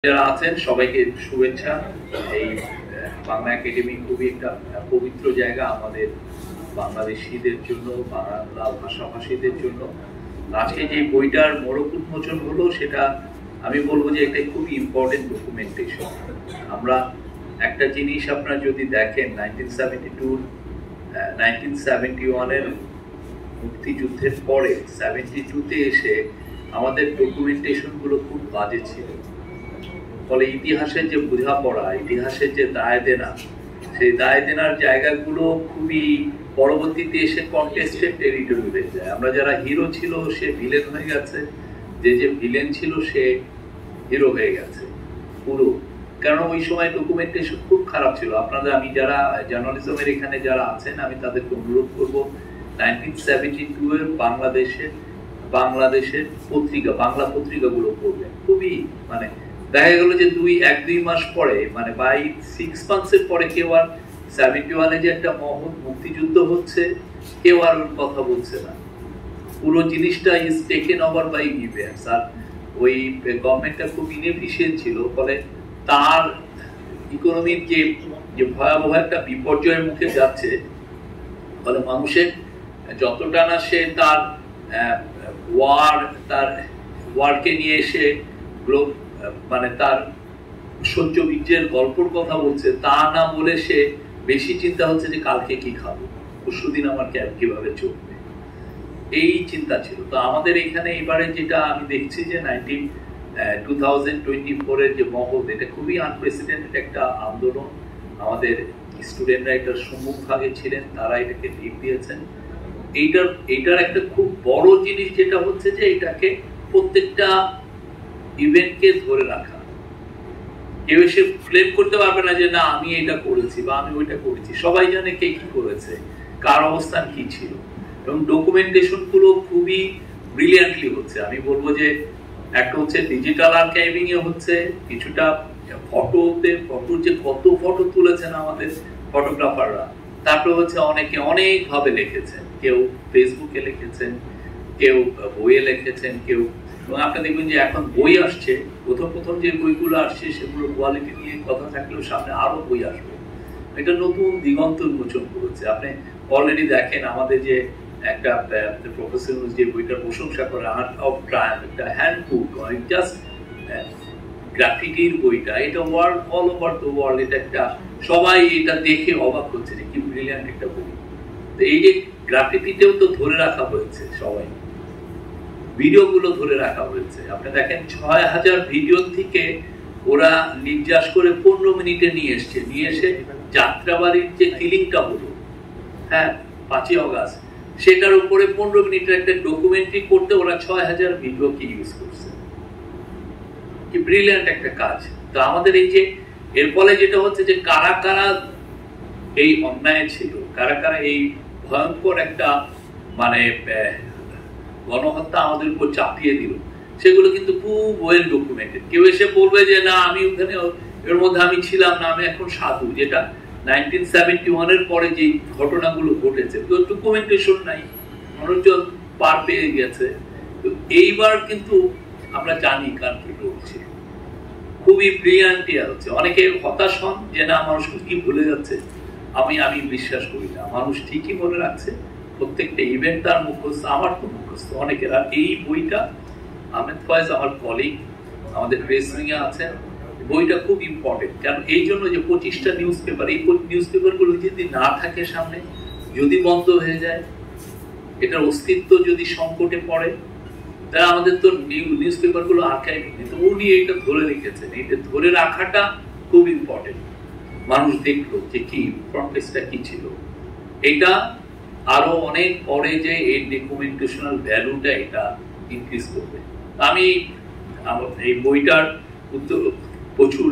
যারা আছেন সবাইকে শুভেচ্ছা। এই বাংলা একাডেমি খুবই একটা পবিত্র জায়গা আমাদের বাংলাদেশিদের জন্য, বাংলা ভাষাভাষীদের জন্য। আজকে যে বইটার মোড়ক উন্মোচন হলো সেটা আমি বলবো যে এটা খুবই ইম্পর্টেন্ট ডকুমেন্টেশন। আমরা একটা জিনিস আপনারা যদি দেখেন 1971-এর মুক্তিযুদ্ধের পরে 72-তে এসে আমাদের ডকুমেন্টেশন গুলো খুব বাজে ছিল। ফলে ইতিহাসের যে বোঝাপড়া, ইতিহাসের যে দায় দেনা, সেই দায় দেনার জায়গাগুলো খুবই পরবর্তীতে এসে কন্টেস্টেড টেরিটরি হয়ে যায়। আমরা যারা হিরো ছিল সে ভিলেন হয়ে গেছে, যে ভিলেন ছিল সে হিরো হয়ে গেছে পুরো। কারণ ওই সময় ডকুমেন্টেশন খুব খারাপ ছিল। আপনারা, আমি যারা জার্নালিজমের এখানে যারা আছেন, আমি তাদেরকে অনুরোধ করব 1972-এর বাংলাদেশের পত্রিকা, বাংলা পত্রিকাগুলো পড়বেন। খুবই দেখা গেল যে 1-2 মাস পরে, বাই 6 মান্থসের পরে কেউ আর 71-এ যে একটা মহৎ মুক্তিযুদ্ধ হচ্ছে কেউ আর ওর কথা বলছে না। পুরো জিনিসটা is taken over by events. আর ওই গভর্নমেন্টটা খুব ইনএফিশিয়েন্ট ছিল, ফলে তার ইকোনমির যে ভয়াবহ একটা বিপর্যয়ের মুখে যাচ্ছে, ফলে মানুষের যতটা না সে তার ওয়ারকে নিয়ে এসে তার সহ্য বীর্যের গল্পর কথা বলছে, তা না বলে সে বেশি চিন্তা হচ্ছে যে কালকে কি খাবো, পরশুদিন আমার কিভাবে চলবে, এই চিন্তা ছিল। তো আমাদের এখানে এবারে যেটা আমি দেখছি যে 2024-এর যে মহল, এটা খুবই আনপ্রেসিডেন্টেড একটা আন্দোলন। আমাদের স্টুডেন্টরা এটার সম্মুখভাগে ছিলেন, তারা এটাকে লিড দিয়েছেন। এইটার একটা খুব বড় জিনিস যেটা হচ্ছে যে এটাকে প্রত্যেকটা ইভেন্টকে ধরে রাখা। কেউ এসে ক্লেম করতে পারবে না যে না আমি এটা করেছি বা আমি ওইটা করেছি। সবাই জানে কে কি করেছে, কার অবস্থান কি ছিল, এবং ডকুমেন্টেশন গুলো খুবই ব্রিলিয়ান্টলি হচ্ছে। আমি বলবো যে একটা হচ্ছে ডিজিটাল আর্কাইভিং এ হচ্ছে, কিছুটা ফটোর যে কত ফটো তুলেছেন আমাদের ফটোগ্রাফাররা, তারপরে হচ্ছে অনেকে অনেক ভাবে লিখেছেন, কেউ ফেসবুকে লিখেছেন, কেউ বইয়ে লিখেছেন, কেউ, এবং আপনারা দেখবেন যে এখন বই আসছে, প্রথম যে বইগুলো আসছে সেগুলো কোয়ালিটি নিয়ে কথা থাকলেও সামনে আরো বই আসবে। এটা নতুন দিগন্ত উন্মোচন করেছে। আপনি অলরেডি দেখেন আমাদের যে একটা প্রফেসর যে বইটার প্রশংসা করে, আর্ট অফ ট্রায়াম্ফ, একটা হ্যান্ডবুক, জাস্ট গ্রাফিটির বইটা, এটা অল ওভার দ্য ওয়ার্ল্ড, এটা একটা সবাই এটা দেখে অবাক হচ্ছে যে কি ব্রিলিয়ান্ট একটা বই। তো এই যে গ্রাফিটিতেও তো ধরে রাখা হয়েছে, সবাই ভিডিওগুলো ধরে রাখা হয়েছে। আপনি দেখেন 6000 ভিডিও থেকে ওরা নির্যাস করে 15 মিনিটে নিয়ে এসে যাত্রাবাড়ির যে কিলিংটা হলো, হ্যাঁ 5ই অগাস্ট, সেটার উপরে 15 মিনিটের একটা ডকুমেন্টারি করতে ওরা 6000 ভিডিওকে ইউজ করছে। কি ব্রিলিয়ান্ট একটা কাজ। তো আমাদের এই যে এর ফলে যেটা হচ্ছে যে কারা কারা এই অন্যায় ছিল, কারা কারা এই ভয়ঙ্কর একটা গণহত্যা আমাদের উপর চাপিয়ে দিল, সেগুলো কিন্তু খুব ওয়েল ডকুমেন্টেড। কেউ এসে বলবে যে না আমি ওখানে এর মধ্যে আমি ছিলাম না, আমি এখন সাধু, যেটা 1971-এর পরে যে ঘটনাগুলো ঘটেছে তো ডকুমেন্টেশন নাই, মানুষজন পার পেয়ে গেছে। তো এইবার কিন্তু আমরা জানি কার কি হচ্ছে, খুবই ব্রিলিয়ান্ট হচ্ছে। অনেকে হতাশ হন যে না মানুষ কি ভুলে যাচ্ছে। আমি বিশ্বাস করি না, মানুষ ঠিকই মনে রাখছে। প্রত্যেকটা ইভেন্ট তার মুখস্থ, আমার তো মুখস্থ অনেকের। আর এই বইটা আহমেদ ফয়েজ আমার কলিগ, আমাদের প্রেস উইংয়ে আছেন, বইটা খুব ইম্পর্টেন্ট। কারণ এই জন্য যে 25টা নিউজ পেপার, এই নিউজ পেপারগুলো যদি না থাকে সামনে, যদি বন্ধ হয়ে যায়, এটার অস্তিত্ব যদি সংকটে পড়ে, তাহলে আমাদের তো নিউজ পেপারগুলো আর্কাইভিং নেই। তো উনি এটা ধরে রেখেছেন, এটা ধরে রাখাটা খুব ইম্পর্টেন্ট। মানুষ দেখলো যে কি ফ্রন্ট পেজটা কি ছিল। এটা আরো অনেক পরে যে এই ডকুমেন্টেশনাল ভ্যালুটা এটা ইনক্রিজ করবে। আমি এই বইটার প্রচুর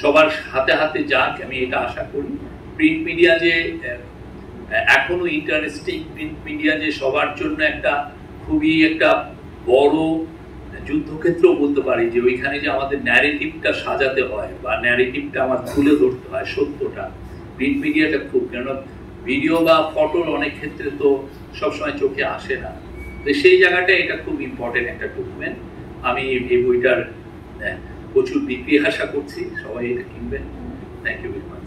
সবার হাতে হাতে যাক, আমি এটা আশা করি। প্রিন্ট মিডিয়া যে এখনো ইন্টারেস্টিং, প্রিন্ট মিডিয়া যে সবার জন্য একটা খুবই একটা বড় যুদ্ধক্ষেত্র বলতে পারি, যে ওইখানে যে আমাদের ন্যারেটিভটা সাজাতে হয় বা ন্যারেটিভটা আমার তুলে ধরতে হয় সত্যটা, প্রিন্ট মিডিয়াটা খুব, কেন ভিডিও বা ফটোর অনেক ক্ষেত্রে তো সবসময় চোখে আসে না। তো সেই জায়গাটা এটা খুব ইম্পর্টেন্ট একটা ডকুমেন্ট। আমি এই বইটার প্রচুর বিক্রি আশা করছি, সবাই এটা কিনবেন। Thank you very much.